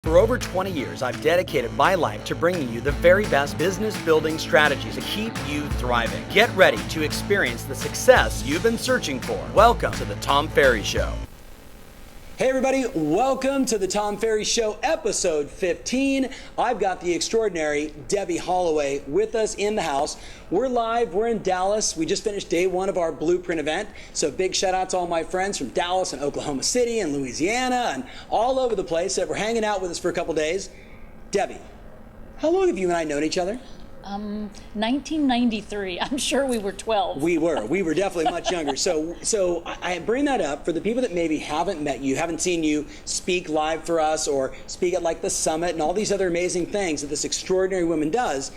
For over 20 years, I've dedicated my life to bringing you the very best business building strategies to keep you thriving. Get ready to experience the success you've been searching for. Welcome to the Tom Ferry Show. Hey everybody, welcome to the Tom Ferry Show, episode 15. I've got the extraordinary Debbie Holloway with us in the house. We're live, we're in Dallas. We just finished day one of our Blueprint event. So big shout out to all my friends from Dallas and Oklahoma City and Louisiana and all over the place that were hanging out with us for a couple days. Debbie, how long have you and I known each other? 1993. I'm sure we were 12. We were definitely much younger. So I bring that up for the people that maybe haven't met you, haven't seen you speak live for us or speak at like the summit and all these other amazing things that this extraordinary woman does.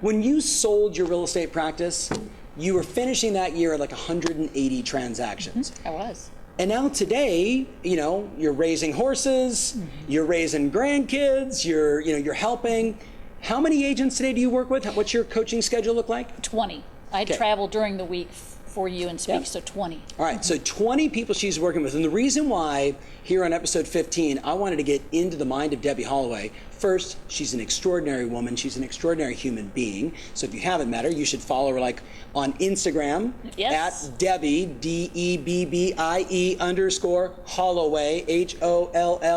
When you sold your real estate practice, you were finishing that year at like 180 transactions. I was. And now today, you're raising horses, you're raising grandkids, you're helping. How many agents today do you work with? What's your coaching schedule look like? 20. I travel during the week for you and speak, so 20. All right, so 20 people she's working with. And the reason why here on episode 15, I wanted to get into the mind of Debbie Holloway. First, she's an extraordinary woman. She's an extraordinary human being. So if you haven't met her, you should follow her like on Instagram at Debbie, DEBBIE _ Holloway,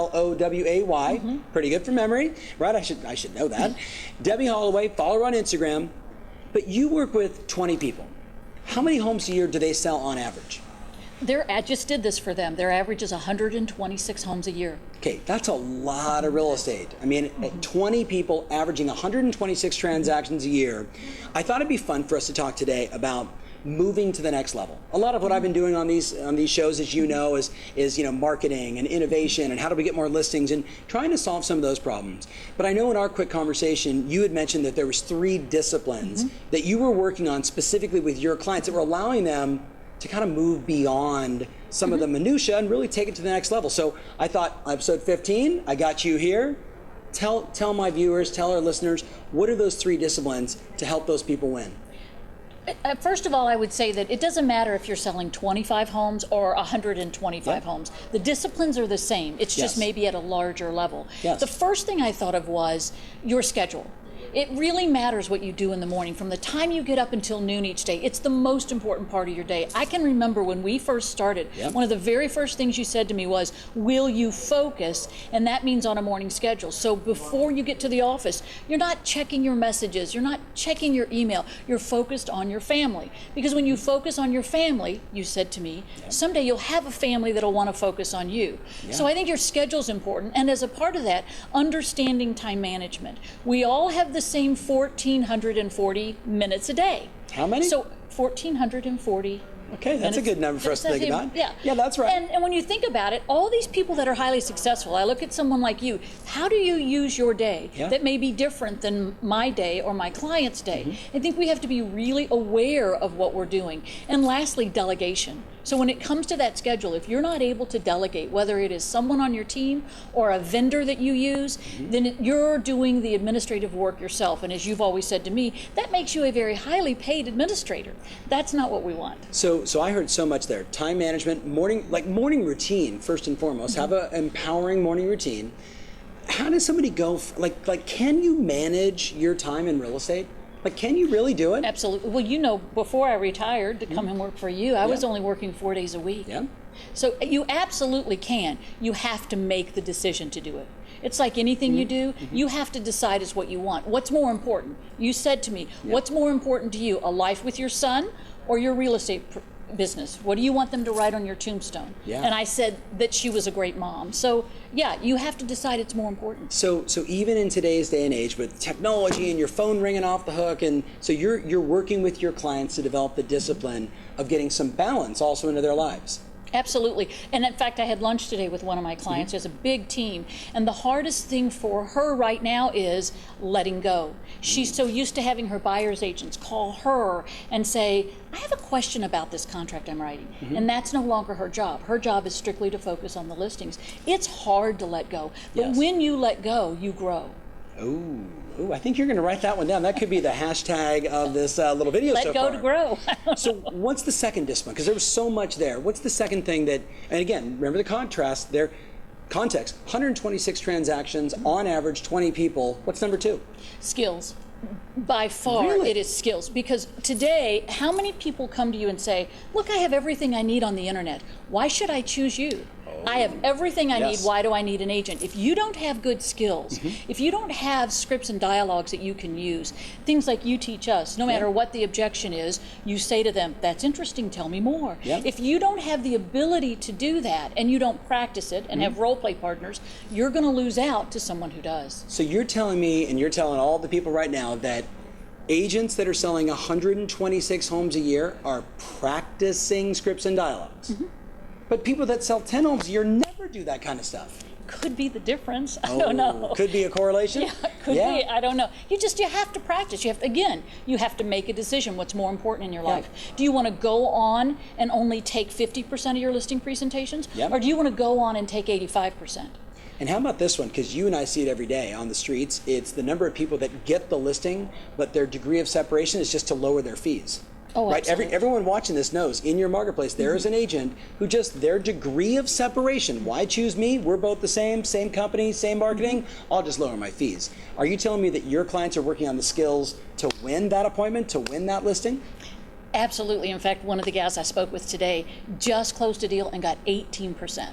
HOLLOWAY. Pretty good for memory, right? I should know that. Debbie Holloway, follow her on Instagram. But you work with 20 people. How many homes a year do they sell on average? I just did this for them. Their average is 126 homes a year. Okay, that's a lot of real estate. I mean, 20 people averaging 126 transactions a year. I thought it'd be fun for us to talk today about moving to the next level. A lot of what I've been doing on these shows, as you know, is marketing and innovation and how do we get more listings and trying to solve some of those problems. But I know in our quick conversation, you had mentioned that there was 3 disciplines that you were working on specifically with your clients that were allowing them to kind of move beyond some of the minutia and really take it to the next level. So I thought, episode 15, I got you here. Tell my viewers, tell our listeners, what are those 3 disciplines to help those people win? First of all, I would say that it doesn't matter if you're selling 25 homes or 125 homes. The disciplines are the same. It's just maybe at a larger level. The first thing I thought of was your schedule. It really matters what you do in the morning. From the time you get up until noon each day, it's the most important part of your day. I can remember when we first started, one of the very first things you said to me was, will you focus? And that means on a morning schedule. So before you get to the office, you're not checking your messages, you're not checking your email, you're focused on your family. Because when you focus on your family, you said to me, someday you'll have a family that'll want to focus on you. So I think your schedule's important. And as a part of that, understanding time management. We all have the same 1,440 minutes a day. How many? So 1,440. Okay, that's a good number for us to think about. Yeah, that's right. And when you think about it, all these people that are highly successful, I look at someone like you, how do you use your day that may be different than my day or my client's day? I think we have to be really aware of what we're doing. And lastly, delegation. So when it comes to that schedule, if you're not able to delegate, whether it is someone on your team or a vendor that you use, then you're doing the administrative work yourself. And as you've always said to me, that makes you a very highly paid administrator. That's not what we want. So I heard so much there. Time management, morning routine, first and foremost. Have an empowering morning routine. How does somebody go, can you manage your time in real estate? Can you really do it? Absolutely. Well, before I retired to come and work for you, I was only working 4 days a week. So you absolutely can. You have to make the decision to do it. It's like anything you do, you have to decide is what you want. What's more important? You said to me, what's more important to you, a life with your son or your real estate business? What do you want them to write on your tombstone? And I said that she was a great mom. So you have to decide it's more important. So even in today's day and age with technology and your phone ringing off the hook, and so you're working with your clients to develop the discipline of getting some balance also into their lives. Absolutely. And in fact, I had lunch today with one of my clients. She has a big team. And the hardest thing for her right now is letting go. She's so used to having her buyer's agents call her and say, I have a question about this contract I'm writing. And that's no longer her job. Her job is strictly to focus on the listings. It's hard to let go. But when you let go, you grow. Ooh, I think you're going to write that one down. That could be the hashtag of this little video so far. Let go to grow. So what's the second discipline? Because there was so much there. What's the second thing that, and again, remember the contrast there, context, 126 transactions, on average 20 people. What's number 2? Skills. By far, Really? it is skills. Because today, how many people come to you and say, look, I have everything I need on the internet. Why should I choose you? I have everything I need. Why do I need an agent? If you don't have good skills, if you don't have scripts and dialogues that you can use, things like you teach us, no matter what the objection is, you say to them, that's interesting, tell me more. If you don't have the ability to do that and you don't practice it and have role play partners, you're going to lose out to someone who does. So you're telling me, and you're telling all the people right now, that agents that are selling 126 homes a year are practicing scripts and dialogues. But people that sell 10 homes a year never do that kind of stuff. Could be the difference. I don't know. Could be a correlation? Yeah, could be. I don't know. You have to practice. You have to make a decision what's more important in your life. Do you want to go on and only take 50% of your listing presentations? Or do you want to go on and take 85%? And how about this one? Because you and I see it every day on the streets. It's the number of people that get the listing, but their degree of separation is just to lower their fees. Oh, right? Everyone watching this knows in your marketplace there is an agent who just their degree of separation. Why choose me? We're both the same company, same marketing. I'll just lower my fees. Are you telling me that your clients are working on the skills to win that appointment, to win that listing? Absolutely. In fact, one of the gals I spoke with today just closed a deal and got 18%.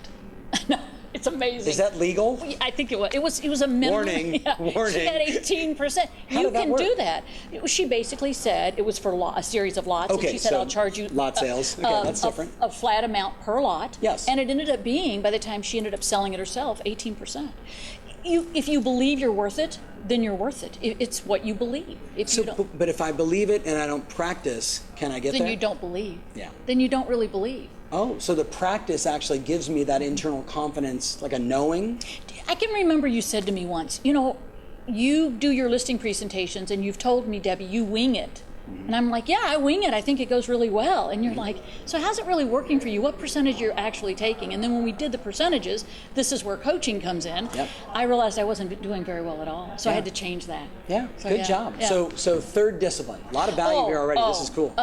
It's amazing. Is that legal? I think it was. It was a minimum. Warning. Warning. She had 18%. You can do that. She basically said it was for a series of lots. Okay, and she said, so I'll charge you lot sales. Okay, that's different. A flat amount per lot. Yes. And it ended up being, by the time she ended up selling it herself, 18%. If you believe you're worth it, then you're worth it. It's what you believe. But if I believe it and I don't practice, can I get there? Then you don't believe. Yeah. Then you don't really believe. Oh, so the practice actually gives me that internal confidence, like a knowing? I can remember you said to me once, you do your listing presentations and you've told me, Debbie, you wing it. And I'm like, yeah, I wing it. I think it goes really well. And you're like, so how's it really working for you? What percentage you're actually taking? And then when we did the percentages, this is where coaching comes in. I realized I wasn't doing very well at all. So I had to change that. Good job. Yeah. So third discipline. A lot of value here already. This is cool.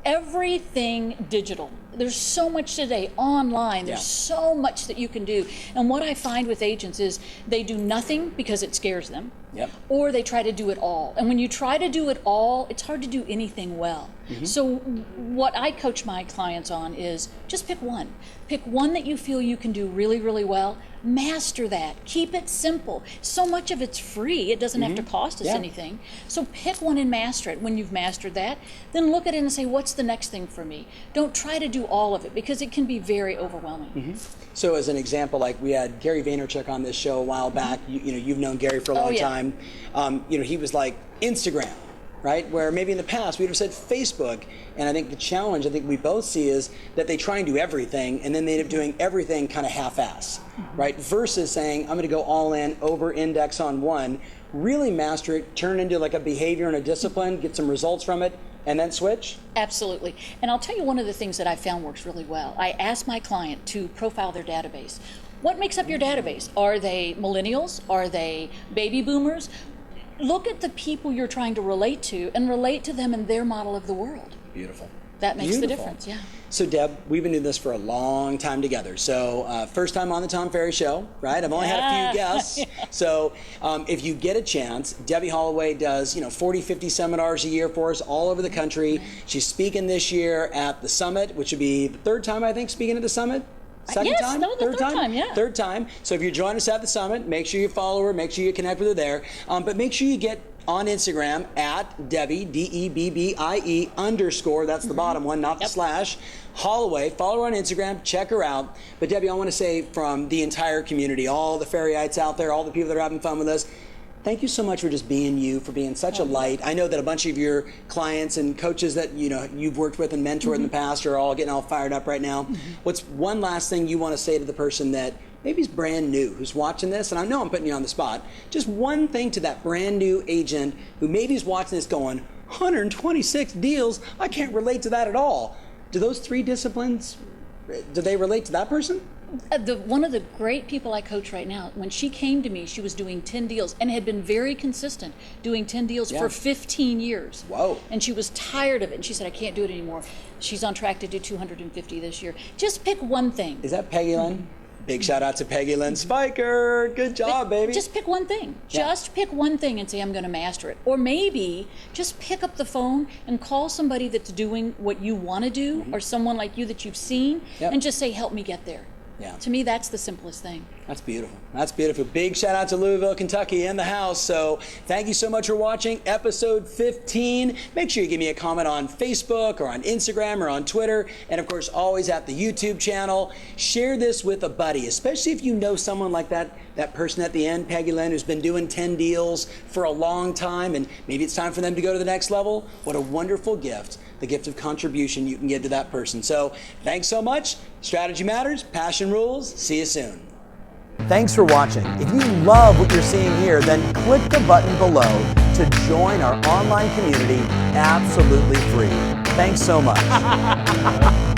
Everything digital. There's so much today online. There's so much that you can do. And what I find with agents is they do nothing because it scares them. Or they try to do it all. And when you try to do it all, it's hard to do anything well. So what I coach my clients on is just pick one. Pick one that you feel you can do really, really well. Master that. Keep it simple. So much of it's free. It doesn't have to cost us anything. So pick one and master it. When you've mastered that, then look at it and say, what's the next thing for me? Don't try to do all of it because it can be very overwhelming. So as an example, like we had Gary Vaynerchuk on this show a while back. You've known Gary for a long time. He was like Instagram, right? Where maybe in the past we'd have said Facebook. And I think the challenge I think we both see is that they try and do everything and then they end up doing everything kind of half-ass, right? Versus saying, I'm going to go all in, over-index on one, really master it, turn it into like a behavior and a discipline, get some results from it, and then switch? Absolutely. And I'll tell you one of the things that I found works really well. I asked my client to profile their database. What makes up your database? Are they millennials? Are they baby boomers? Look at the people you're trying to relate to and relate to them in their model of the world. Beautiful. That makes the difference, So Deb, we've been doing this for a long time together. So first time on the Tom Ferry Show, right? I've only had a few guests. So if you get a chance, Debbie Holloway does 40, 50 seminars a year for us all over the country. She's speaking this year at the Summit, which would be the third time, I think, speaking at the Summit. Second time? No, the third time, yeah. Third time. So if you're joining us at the Summit, make sure you follow her, make sure you connect with her there. But make sure you get on Instagram at Debbie, DEBBIE _, that's the bottom one, not the slash, Holloway. Follow her on Instagram, check her out. But Debbie, I want to say from the entire community, all the Ferryites out there, all the people that are having fun with us, thank you so much for just being you, for being such a light. I know that a bunch of your clients and coaches that you've worked with and mentored in the past are all getting all fired up right now. What's one last thing you want to say to the person that maybe is brand new, who's watching this, and I know I'm putting you on the spot, just one thing to that brand new agent who maybe is watching this going, 126 deals, I can't relate to that at all. Do those three disciplines, do they relate to that person? One of the great people I coach right now, when she came to me, she was doing 10 deals and had been very consistent, doing 10 deals for 15 years. Whoa. And she was tired of it, and she said, I can't do it anymore. She's on track to do 250 this year. Just pick one thing. Is that Peggy Lynn? Big shout out to Peggy Lynn Spiker. Good job, baby. Just pick one thing. Just pick one thing and say, I'm going to master it. Or maybe just pick up the phone and call somebody that's doing what you want to do, or someone like you that you've seen, and just say, help me get there. Yeah. To me, that's the simplest thing. That's beautiful. That's beautiful. Big shout out to Louisville, Kentucky in the house. So thank you so much for watching episode 15. Make sure you give me a comment on Facebook or on Instagram or on Twitter. And of course, always at the YouTube channel. Share this with a buddy, especially if you know someone like that person at the end, Peggy Lynn, who's been doing 10 deals for a long time, and maybe it's time for them to go to the next level. What a wonderful gift, the gift of contribution you can give to that person. So thanks so much. Strategy matters, passion rules. See you soon. Thanks for watching. If you love what you're seeing here, then click the button below to join our online community absolutely free. Thanks so much.